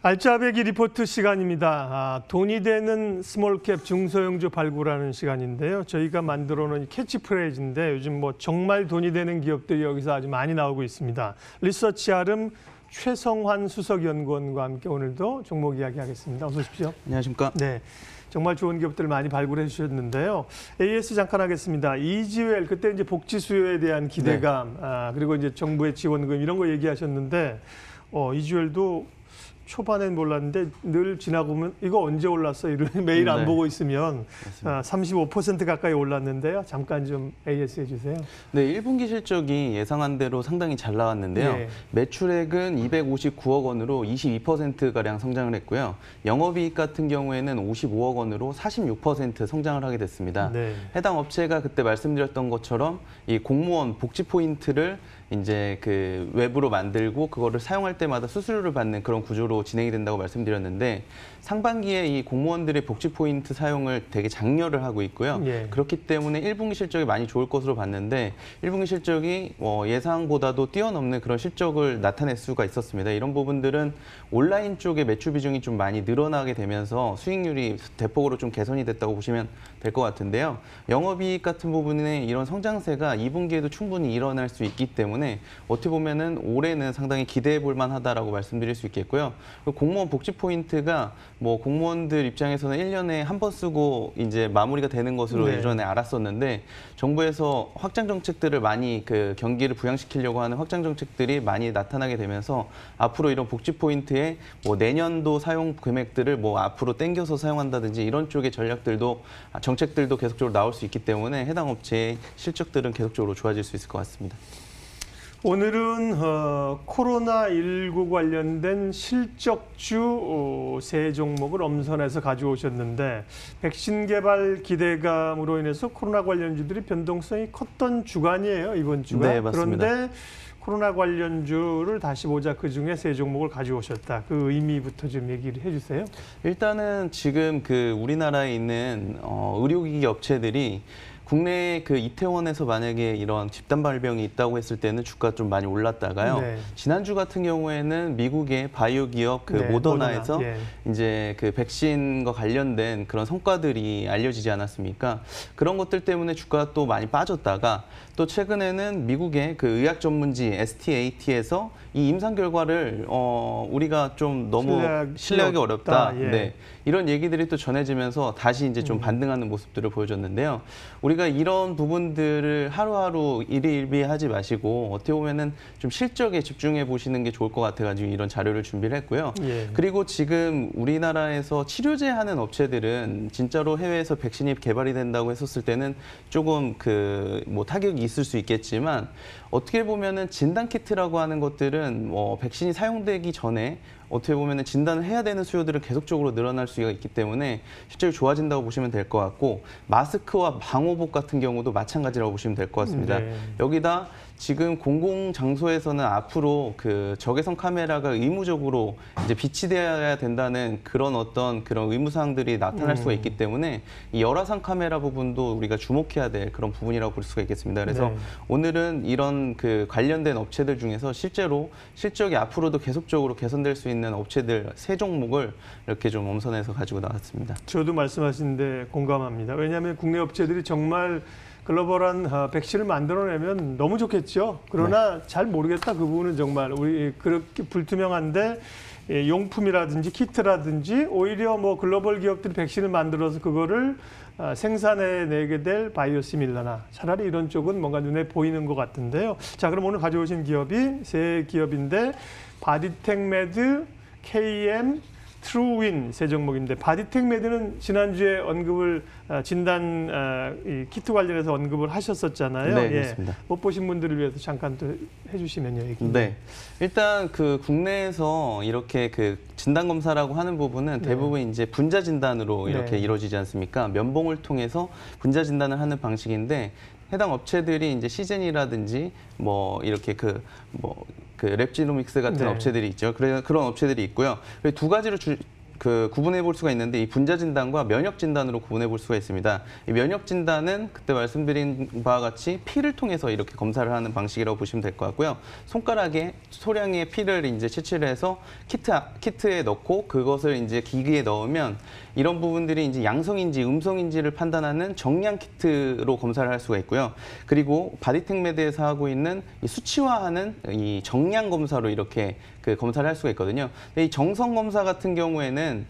알짜배기 리포트 시간입니다. 돈이 되는 스몰캡 중소형주 발굴하는 시간인데요. 저희가 만들어 놓은 캐치프레이즈인데 요즘 뭐 정말 돈이 되는 기업들이 여기서 아주 많이 나오고 있습니다. 리서치 아름 최성환 수석연구원과 함께 오늘도 종목 이야기하겠습니다. 어서 오십시오. 안녕하십니까. 네, 정말 좋은 기업들을 많이 발굴해 주셨는데요. AS 잠깐 하겠습니다. 이지웰 그때 이제 복지 수요에 대한 기대감, 그리고 이제 정부의 지원금 이런 거 얘기하셨는데 이지웰도 초반엔 몰랐는데 늘 지나고 보면 이거 언제 올랐어? 이런 매일 안 보고 있으면 35% 가까이 올랐는데요. 잠깐 좀 AS 해주세요. 네, 1분기 실적이 예상한 대로 상당히 잘 나왔는데요. 네. 매출액은 259억 원으로 22%가량 성장을 했고요. 영업이익 같은 경우에는 55억 원으로 46% 성장을 하게 됐습니다. 네. 해당 업체가 그때 말씀드렸던 것처럼 이 공무원 복지 포인트를 이제 그 외부로 만들고 그거를 사용할 때마다 수수료를 받는 그런 구조로 진행이 된다고 말씀드렸는데 상반기에 이 공무원들의 복지 포인트 사용을 되게 장려를 하고 있고요. 예. 그렇기 때문에 1분기 실적이 많이 좋을 것으로 봤는데 1분기 실적이 예상보다도 뛰어넘는 그런 실적을 나타낼 수가 있었습니다. 이런 부분들은 온라인 쪽의 매출 비중이 좀 많이 늘어나게 되면서 수익률이 대폭으로 좀 개선이 됐다고 보시면 될 것 같은데요. 영업이익 같은 부분에 이런 성장세가 2분기에도 충분히 일어날 수 있기 때문에 어떻게 보면은 올해는 상당히 기대해 볼 만하다라고 말씀드릴 수 있겠고요. 공무원 복지 포인트가 뭐 공무원들 입장에서는 1년에 한 번 쓰고 이제 마무리가 되는 것으로 네. 예전에 알았었는데 정부에서 확장 정책들을 많이 그 경기를 부양시키려고 하는 확장 정책들이 많이 나타나게 되면서 앞으로 이런 복지 포인트에 뭐 내년도 사용 금액들을 뭐 앞으로 땡겨서 사용한다든지 이런 쪽의 전략들도 정책들도 계속적으로 나올 수 있기 때문에 해당 업체의 실적들은 계속적으로 좋아질 수 있을 것 같습니다. 오늘은 코로나19 관련된 실적주 세 종목을 엄선해서 가져오셨는데 백신 개발 기대감으로 인해서 코로나 관련주들이 변동성이 컸던 주간이에요, 이번 주가. 네, 맞습니다. 그런데 코로나 관련주를 다시 보자 그중에 세 종목을 가져오셨다. 그 의미부터 좀 얘기를 해주세요. 일단은 지금 그 우리나라에 있는 의료기기 업체들이 국내 그 이태원에서 만약에 이런 집단 발병이 있다고 했을 때는 주가 좀 많이 올랐다가요. 네. 지난주 같은 경우에는 미국의 바이오 기업 그 네, 모더나에서 모더나. 예. 이제 그 백신과 관련된 그런 성과들이 알려지지 않았습니까? 그런 것들 때문에 주가가 또 많이 빠졌다가 또 최근에는 미국의 그 의학 전문지 STAT에서 이 임상 결과를 우리가 좀 너무 신뢰하기 어렵다. 예. 네. 이런 얘기들이 또 전해지면서 다시 이제 좀 반등하는 모습들을 보여줬는데요. 우리가 이런 부분들을 하루하루 일희일비하지 마시고 어떻게 보면은 좀 실적에 집중해 보시는 게 좋을 것 같아가지고 이런 자료를 준비를 했고요. 예. 그리고 지금 우리나라에서 치료제 하는 업체들은 진짜로 해외에서 백신이 개발이 된다고 했었을 때는 조금 그 뭐 타격이 있을 수 있겠지만 어떻게 보면은 진단 키트라고 하는 것들은 백신이 사용되기 전에 어떻게 보면 진단을 해야 되는 수요들은 계속적으로 늘어날 수가 있기 때문에 실제로 좋아진다고 보시면 될 것 같고 마스크와 방호복 같은 경우도 마찬가지라고 보시면 될 것 같습니다. 네. 여기다 지금 공공장소에서는 앞으로 그 적외선 카메라가 의무적으로 이제 비치되어야 된다는 그런 그런 의무사항들이 나타날 수가 있기 때문에 이 열화상 카메라 부분도 우리가 주목해야 될 그런 부분이라고 볼 수가 있겠습니다. 그래서 네. 오늘은 이런 그 관련된 업체들 중에서 실제로 실적이 앞으로도 계속적으로 개선될 수 있는 업체들 세 종목을 이렇게 좀 엄선해서 가지고 나왔습니다. 저도 말씀하신데 공감합니다. 왜냐하면 국내 업체들이 정말 글로벌한 백신을 만들어내면 너무 좋겠죠. 그러나 잘 모르겠다. 그 부분은 정말 우리 그렇게 불투명한데 용품이라든지 키트라든지 오히려 뭐 글로벌 기업들이 백신을 만들어서 그거를 생산해내게 될 바이오시밀러나 차라리 이런 쪽은 뭔가 눈에 보이는 것 같은데요. 자, 그럼 오늘 가져오신 기업이 세 기업인데 바디텍메드, KM, 트루윈 세 종목인데 바디텍메드는 지난주에 언급을 진단 이 키트 관련해서 언급을 하셨었잖아요. 네, 그렇습니다. 못 보신 분들을 위해서 잠깐 또 해주시면요. 얘기. 네, 일단 그 국내에서 이렇게 그 진단 검사라고 하는 부분은 대부분 이제 분자 진단으로 이렇게 이루어지지 않습니까? 면봉을 통해서 분자 진단을 하는 방식인데 해당 업체들이 이제 시젠이라든지 뭐 이렇게 그 랩지노믹스 같은 업체들이 있죠. 그런 업체들이 있고요. 두 가지로 구분해 볼 수가 있는데 이 분자 진단과 면역 진단으로 구분해 볼 수가 있습니다. 이 면역 진단은 그때 말씀드린 바와 같이 피를 통해서 이렇게 검사를 하는 방식이라고 보시면 될 것 같고요. 손가락에 소량의 피를 이제 채취를 해서 키트에 넣고 그것을 이제 기기에 넣으면 이런 부분들이 이제 양성인지 음성인지를 판단하는 정량 키트로 검사를 할 수가 있고요. 그리고 바디텍메드에서 하고 있는 이 수치화하는 이 정량 검사로 이렇게 그 검사를 할 수가 있거든요. 근데 이 정성 검사 같은 경우에는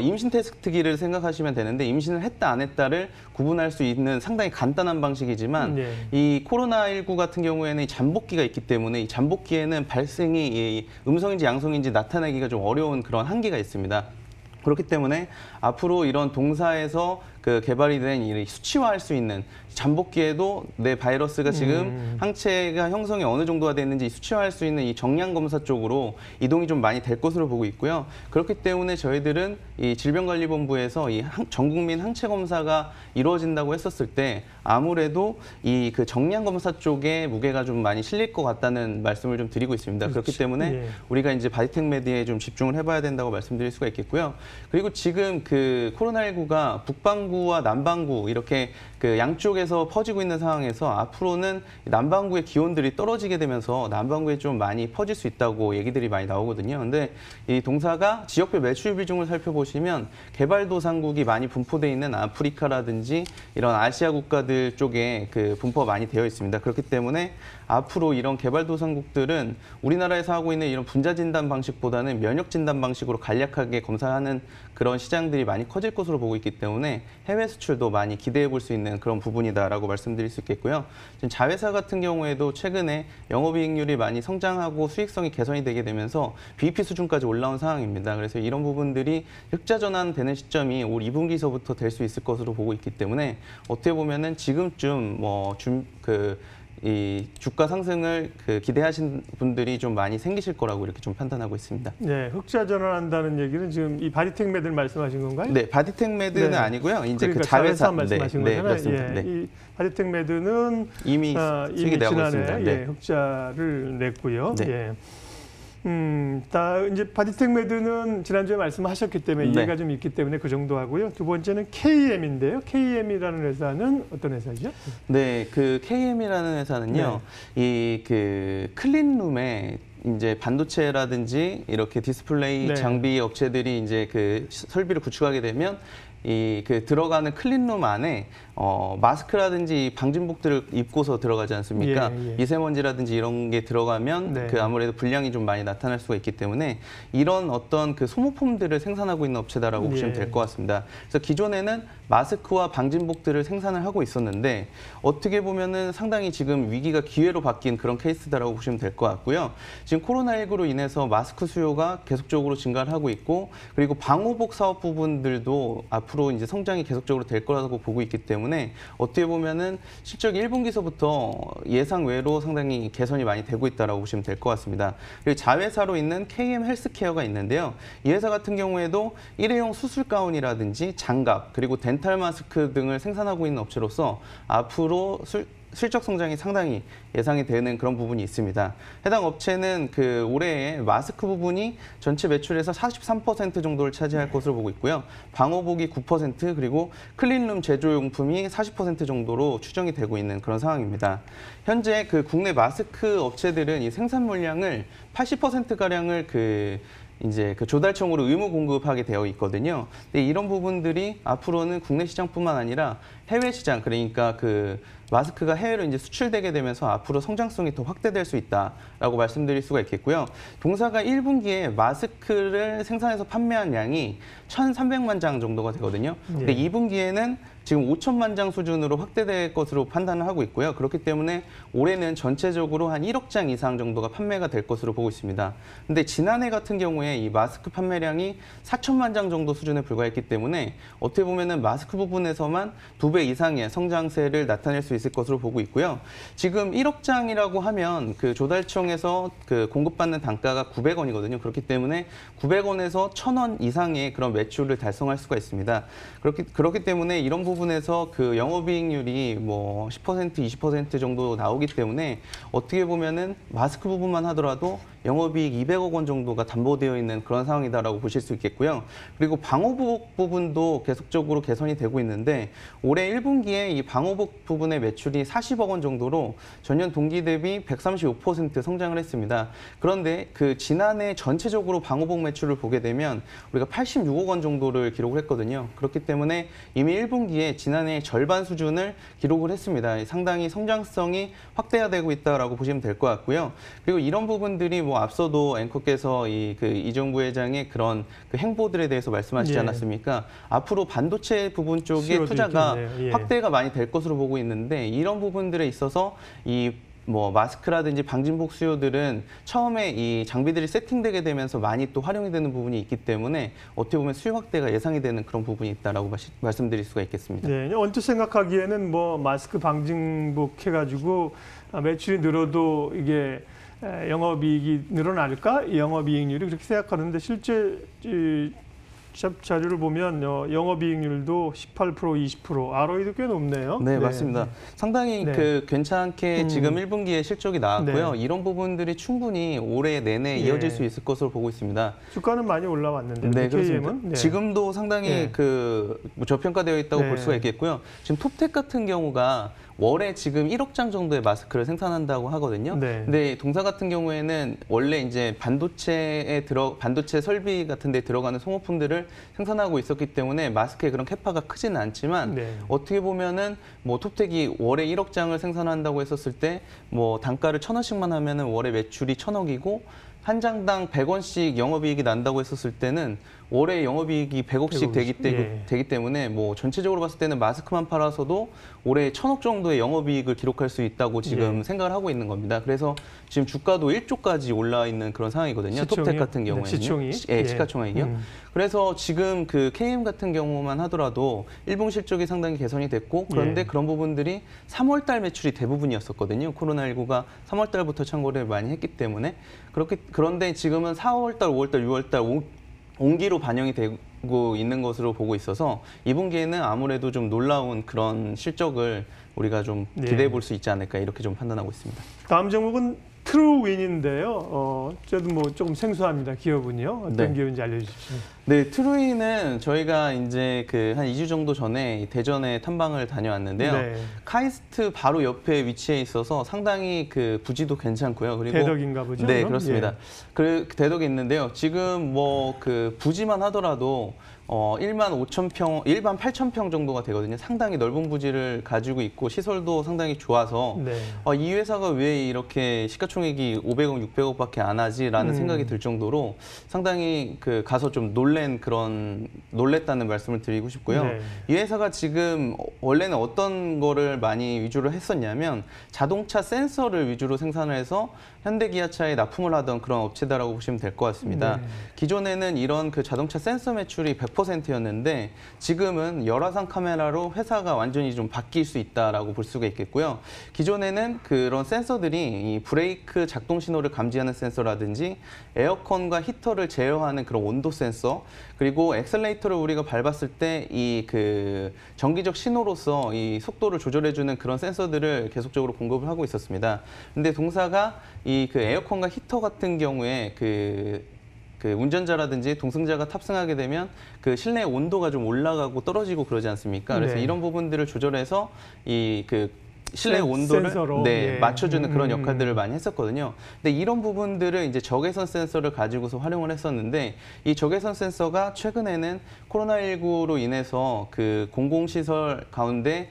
임신 테스트기를 생각하시면 되는데 임신을 했다 안 했다를 구분할 수 있는 상당히 간단한 방식이지만 이 코로나19 같은 경우에는 이 잠복기가 있기 때문에 이 잠복기에는 발생이 이 음성인지 양성인지 나타내기가 좀 어려운 그런 한계가 있습니다. 그렇기 때문에 앞으로 이런 동사에서 그 개발이 된 이 수치화할 수 있는 잠복기에도 내 바이러스가 지금 항체가 형성이 어느 정도가 됐는지 수치화할 수 있는 이 정량 검사 쪽으로 이동이 좀 많이 될 것으로 보고 있고요. 그렇기 때문에 저희들은 이 질병관리본부에서 이 전국민 항체 검사가 이루어진다고 했었을 때 아무래도 이 그 정량 검사 쪽에 무게가 좀 많이 실릴 것 같다는 말씀을 좀 드리고 있습니다. 그렇기 때문에 우리가 이제 바디텍메드에 좀 집중을 해봐야 된다고 말씀드릴 수가 있겠고요. 그리고 지금 그 코로나19가 북반구와 남반구 이렇게 그 양쪽에서 퍼지고 있는 상황에서 앞으로는 남반구의 기온들이 떨어지게 되면서 남반구에 좀 많이 퍼질 수 있다고 얘기들이 많이 나오거든요. 근데 이 동사가 지역별 매출 비중을 살펴보시면 개발도상국이 많이 분포되어 있는 아프리카라든지 이런 아시아 국가들 쪽에 그 분포가 많이 되어 있습니다. 그렇기 때문에 앞으로 이런 개발도상국들은 우리나라에서 하고 있는 이런 분자 진단 방식보다는 면역 진단 방식으로 간략하게 검사하는 그런 시장들이 많이 커질 것으로 보고 있기 때문에 해외 수출도 많이 기대해 볼 수 있는 그런 부분이다라고 말씀드릴 수 있겠고요. 지금 자회사 같은 경우에도 최근에 영업이익률이 많이 성장하고 수익성이 개선이 되게 되면서 BEP 수준까지 올라온 상황입니다. 그래서 이런 부분들이 흑자 전환되는 시점이 올 2분기서부터 될 수 있을 것으로 보고 있기 때문에 어떻게 보면은 지금쯤 이 주가 상승을 기대하신 분들이 좀 많이 생기실 거라고 이렇게 좀 판단하고 있습니다. 네, 흑자 전환한다는 얘기는 지금 이 바디텍메드를 말씀하신 건가요? 네, 바디텍메드는 아니고요. 이제 그러니까 그 자회사 말씀하신 거잖아요. 그렇습니다. 예, 이 바디텍메드는 이미 수익이 나고 있습니다. 지난해 흑자를 냈고요. 네. 예. 이제 바디텍메드는 지난주에 말씀하셨기 때문에 이해가 좀 있기 때문에 그 정도 하고요. 두 번째는 KM인데요. KM이라는 회사는 어떤 회사죠? 네, 그 KM이라는 회사는요. 이 그 클린룸에 이제 반도체라든지 이렇게 디스플레이 장비 업체들이 이제 그 설비를 구축하게 되면 이 그 들어가는 클린룸 안에 마스크라든지 방진복들을 입고서 들어가지 않습니까? 미세먼지라든지 이런 게 들어가면 그 아무래도 불량이 좀 많이 나타날 수가 있기 때문에 이런 어떤 그 소모품들을 생산하고 있는 업체다라고 보시면 될 것 같습니다. 그래서 기존에는 마스크와 방진복들을 생산을 하고 있었는데 어떻게 보면은 상당히 지금 위기가 기회로 바뀐 그런 케이스다라고 보시면 될 것 같고요. 지금 코로나19로 인해서 마스크 수요가 계속적으로 증가를 하고 있고 그리고 방호복 사업 부분들도 앞으로 이제 성장이 계속적으로 될 거라고 보고 있기 때문에 어떻게 보면은 실적이 1분기서부터 예상 외로 상당히 개선이 많이 되고 있다라고 보시면 될 것 같습니다. 그리고 자회사로 있는 KM 헬스케어가 있는데요. 이 회사 같은 경우에도 일회용 수술 가운이라든지 장갑 그리고 덴탈 마스크 등을 생산하고 있는 업체로서 앞으로 실적 성장이 상당히 예상이 되는 그런 부분이 있습니다. 해당 업체는 그 올해에 마스크 부분이 전체 매출에서 43% 정도를 차지할 것으로 보고 있고요. 방호복이 9% 그리고 클린룸 제조용품이 40% 정도로 추정이 되고 있는 그런 상황입니다. 현재 그 국내 마스크 업체들은 이 생산 물량을 80%가량을 이제 그 조달청으로 의무 공급하게 되어 있거든요. 근데 이런 부분들이 앞으로는 국내 시장뿐만 아니라 해외 시장, 그러니까 그 마스크가 해외로 이제 수출되게 되면서 앞으로 성장성이 더 확대될 수 있다라고 말씀드릴 수가 있겠고요. 동사가 1분기에 마스크를 생산해서 판매한 양이 1,300만 장 정도가 되거든요. 근데 2분기에는 지금 5천만 장 수준으로 확대될 것으로 판단을 하고 있고요. 그렇기 때문에 올해는 전체적으로 한 1억 장 이상 정도가 판매가 될 것으로 보고 있습니다. 근데 지난해 같은 경우에 이 마스크 판매량이 4천만 장 정도 수준에 불과했기 때문에 어떻게 보면은 마스크 부분에서만 2배 이상의 성장세를 나타낼 수 있을 것으로 보고 있고요. 지금 1억 장이라고 하면 그 조달청에서 그 공급받는 단가가 900원이거든요. 그렇기 때문에 900원에서 1,000원 이상의 그런 매출을 달성할 수가 있습니다. 그렇기 때문에 이런 부분에서 그 영업이익률이 뭐 10%, 20% 정도 나오기 때문에 어떻게 보면은 마스크 부분만 하더라도 영업이익 200억 원 정도가 담보되어 있는 그런 상황이다라고 보실 수 있겠고요. 그리고 방호복 부분도 계속적으로 개선이 되고 있는데 올해 1분기에 이 방호복 부분의 매출이 40억 원 정도로 전년 동기 대비 135% 성장을 했습니다. 그런데 그 지난해 전체적으로 방호복 매출을 보게 되면 우리가 86억 원 정도를 기록을 했거든요. 그렇기 때문에 이미 1분기에 지난해 절반 수준을 기록을 했습니다. 상당히 성장성이 확대되고 있다라고 보시면 될 것 같고요. 그리고 이런 부분들이 뭐 앞서도 앵커께서 이종 부회장의 그런 그 행보들에 대해서 말씀하시지 예. 않았습니까? 앞으로 반도체 부분 쪽에 수요도 투자가 있겠네요. 예. 확대가 많이 될 것으로 보고 있는데 이런 부분들에 있어서 뭐 마스크라든지 방진복 수요들은 처음에 이 장비들이 세팅되게 되면서 많이 또 활용이 되는 부분이 있기 때문에 어떻게 보면 수요 확대가 예상이 되는 그런 부분이 있다라고 말씀드릴 수가 있겠습니다. 네, 언뜻 생각하기에는 뭐 마스크 방진복 해가지고 매출이 늘어도 이게 영업이익이 늘어날까? 영업이익률이 그렇게 생각하는데 실제 자료를 보면 영업이익률도 18%, 20%, ROE도 꽤 높네요. 네, 맞습니다. 상당히 네. 괜찮게 지금 1분기에 실적이 나왔고요. 네. 이런 부분들이 충분히 올해 내내 이어질 수 있을 것으로 보고 있습니다. 주가는 많이 올라왔는데 네, 그렇습니다. KM은? 네. 지금도 상당히 뭐 저평가되어 있다고 네. 볼 수가 있겠고요. 지금 톱텍 같은 경우가 월에 지금 1억 장 정도의 마스크를 생산한다고 하거든요. 네. 근데 동사 같은 경우에는 원래 이제 반도체 설비 같은 데 들어가는 소모품들을 생산하고 있었기 때문에 마스크의 그런 캐파가 크지는 않지만 네. 어떻게 보면은 뭐 톱텍이 월에 1억 장을 생산한다고 했었을 때 뭐 단가를 1,000원씩만 하면은 월에 매출이 1,000억이고 한 장당 100원씩 영업이익이 난다고 했었을 때는 올해 영업이익이 100억씩 되기 때문에 뭐 전체적으로 봤을 때는 마스크만 팔아서도 올해 1,000억 정도의 영업이익을 기록할 수 있다고 지금 생각을 하고 있는 겁니다. 그래서 지금 주가도 1조까지 올라 있는 그런 상황이거든요. 톱텍 같은 경우에는. 시총이? 시가총액이요. 그래서 지금 그 KM 같은 경우만 하더라도 1분기 실적이 상당히 개선이 됐고 그런데 그런 부분들이 3월 달 매출이 대부분이었었거든요. 코로나19가 3월 달부터 창고를 많이 했기 때문에 그런데 지금은 4월 달, 5월 달, 6월 달 온기로 반영이 되고 있는 것으로 보고 있어서 2분기에는 아무래도 좀 놀라운 그런 실적을 우리가 좀 기대해 볼 수 있지 않을까 이렇게 좀 판단하고 있습니다. 다음 종목은 트루윈인데요. 저도 뭐 조금 생소합니다. 기업은요. 어떤 기업인지 알려주십시오. 네, 트루이는 저희가 이제 한 2주 정도 전에 대전에 탐방을 다녀왔는데요. 네. 카이스트 바로 옆에 위치해 있어서 상당히 부지도 괜찮고요. 그리고 대덕인가 보죠? 네, 그럼? 그렇습니다. 그 대덕이 있는데요. 지금 뭐 부지만 하더라도 1만 8,000평 정도가 되거든요. 상당히 넓은 부지를 가지고 있고 시설도 상당히 좋아서 이 회사가 왜 이렇게 시가총액이 500억, 600억밖에 안 하지라는 생각이 들 정도로 상당히 가서 좀 놀랬다는 말씀을 드리고 싶고요. 네. 이 회사가 지금 원래는 어떤 거를 많이 위주로 했었냐면 자동차 센서를 위주로 생산을 해서 현대기아차에 납품을 하던 그런 업체다라고 보시면 될 것 같습니다. 네. 기존에는 이런 자동차 센서 매출이 100%였는데 지금은 열화상 카메라로 회사가 완전히 좀 바뀔 수 있다라고 볼 수가 있겠고요. 기존에는 그런 센서들이 이 브레이크 작동 신호를 감지하는 센서라든지 에어컨과 히터를 제어하는 그런 온도 센서 그리고 엑셀레이터를 우리가 밟았을 때 이 정기적 신호로서 이 속도를 조절해주는 그런 센서들을 계속적으로 공급을 하고 있었습니다. 근데 동사가 에어컨과 히터 같은 경우에 운전자라든지 동승자가 탑승하게 되면 실내 온도가 좀 올라가고 떨어지고 그러지 않습니까? 그래서 이런 부분들을 조절해서 실내 온도를 맞춰주는 그런 역할들을 많이 했었거든요. 근데 이런 부분들을 이제 적외선 센서를 가지고서 활용을 했었는데 이 적외선 센서가 최근에는 코로나19로 인해서 공공시설 가운데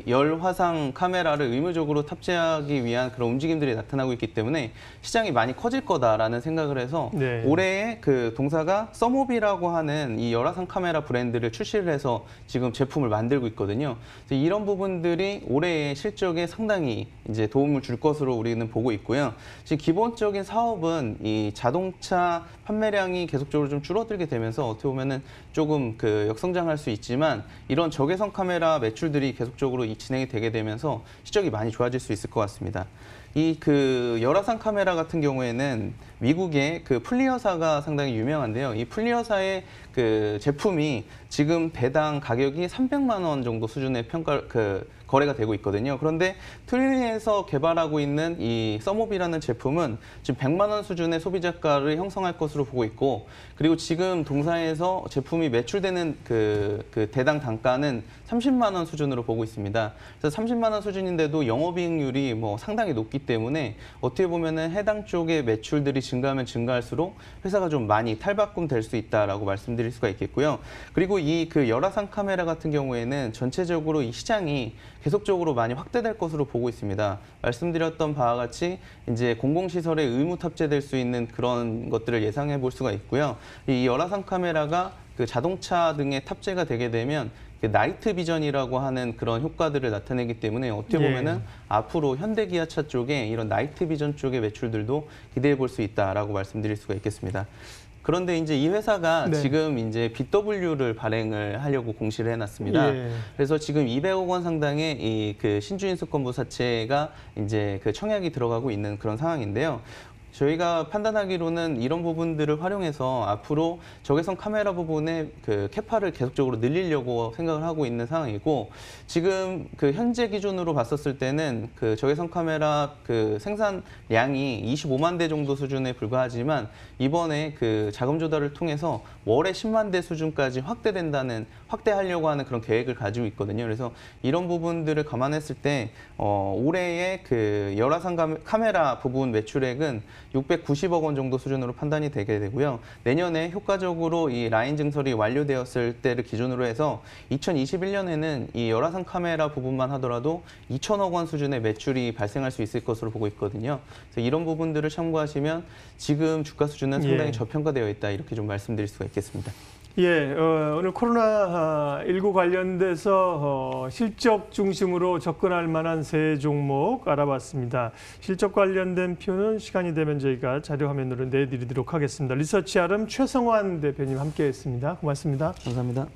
열화상 카메라를 의무적으로 탑재하기 위한 그런 움직임들이 나타나고 있기 때문에 시장이 많이 커질 거다라는 생각을 해서 올해에 동사가 서모비라고 하는 이 열화상 카메라 브랜드를 출시를 해서 지금 제품을 만들고 있거든요. 그래서 이런 부분들이 올해의 실적에 상당히 이제 도움을 줄 것으로 우리는 보고 있고요. 지금 기본적인 사업은 이 자동차 판매량이 계속적으로 좀 줄어들게 되면서 어떻게 보면은 조금 역성장할 수 있지만 이런 적외선 카메라 매출들이 계속적으로 진행이 되게 되면서 실적이 많이 좋아질 수 있을 것 같습니다. 이 그 열화상 카메라 같은 경우에는 미국의 그 플리어사가 상당히 유명한데요. 이 플리어사의 그 제품이 지금 대당 가격이 300만 원 정도 수준의 거래가 되고 있거든요. 그런데 트리니에서 개발하고 있는 이 서모비라는 제품은 지금 100만 원 수준의 소비자가를 형성할 것으로 보고 있고, 그리고 지금 동사에서 제품이 매출되는 그 대당 단가는 30만 원 수준으로 보고 있습니다. 그래서 30만 원 수준인데도 영업이익률이 뭐 상당히 높기 때문에 어떻게 보면은 해당 쪽의 매출들이 증가하면 증가할수록 회사가 좀 많이 탈바꿈 될 수 있다라고 말씀드릴 수가 있겠고요. 그리고 이 그 열화상 카메라 같은 경우에는 전체적으로 이 시장이 계속적으로 많이 확대될 것으로 보고 있습니다. 말씀드렸던 바와 같이 이제 공공시설에 의무 탑재될 수 있는 그런 것들을 예상해 볼 수가 있고요. 이 열화상 카메라가 그 자동차 등에 탑재가 되게 되면 그 나이트 비전이라고 하는 그런 효과들을 나타내기 때문에 어떻게 보면은 앞으로 현대기아차 쪽에 이런 나이트 비전 쪽의 매출들도 기대해 볼 수 있다라고 말씀드릴 수가 있겠습니다. 그런데 이제 이 회사가 지금 이제 BW를 발행을 하려고 공시를 해놨습니다. 그래서 지금 200억 원 상당의 이 그 신주인수권부 사채가 이제 그 청약이 들어가고 있는 그런 상황인데요. 저희가 판단하기로는 이런 부분들을 활용해서 앞으로 적외선 카메라 부분의 그 캐파를 계속적으로 늘리려고 생각을 하고 있는 상황이고, 지금 그 현재 기준으로 봤었을 때는 그 적외선 카메라 그 생산량이 25만 대 정도 수준에 불과하지만 이번에 그 자금 조달을 통해서 월에 10만 대 수준까지 확대하려고 하는 그런 계획을 가지고 있거든요. 그래서 이런 부분들을 감안했을 때 올해의 그 열화상 카메라 부분 매출액은 690억 원 정도 수준으로 판단이 되게 되고요. 내년에 효과적으로 이 라인 증설이 완료되었을 때를 기준으로 해서 2021년에는 이 열화상 카메라 부분만 하더라도 2천억 원 수준의 매출이 발생할 수 있을 것으로 보고 있거든요. 그래서 이런 부분들을 참고하시면 지금 주가 수준은 상당히 저평가되어 있다, 이렇게 좀 말씀드릴 수가 있겠습니다. 예, 오늘 코로나19 관련돼서 실적 중심으로 접근할 만한 세 종목 알아봤습니다. 실적 관련된 표는 시간이 되면 저희가 자료 화면으로 내드리도록 하겠습니다. 리서치 아름 최성환 대표님 함께했습니다. 고맙습니다. 감사합니다.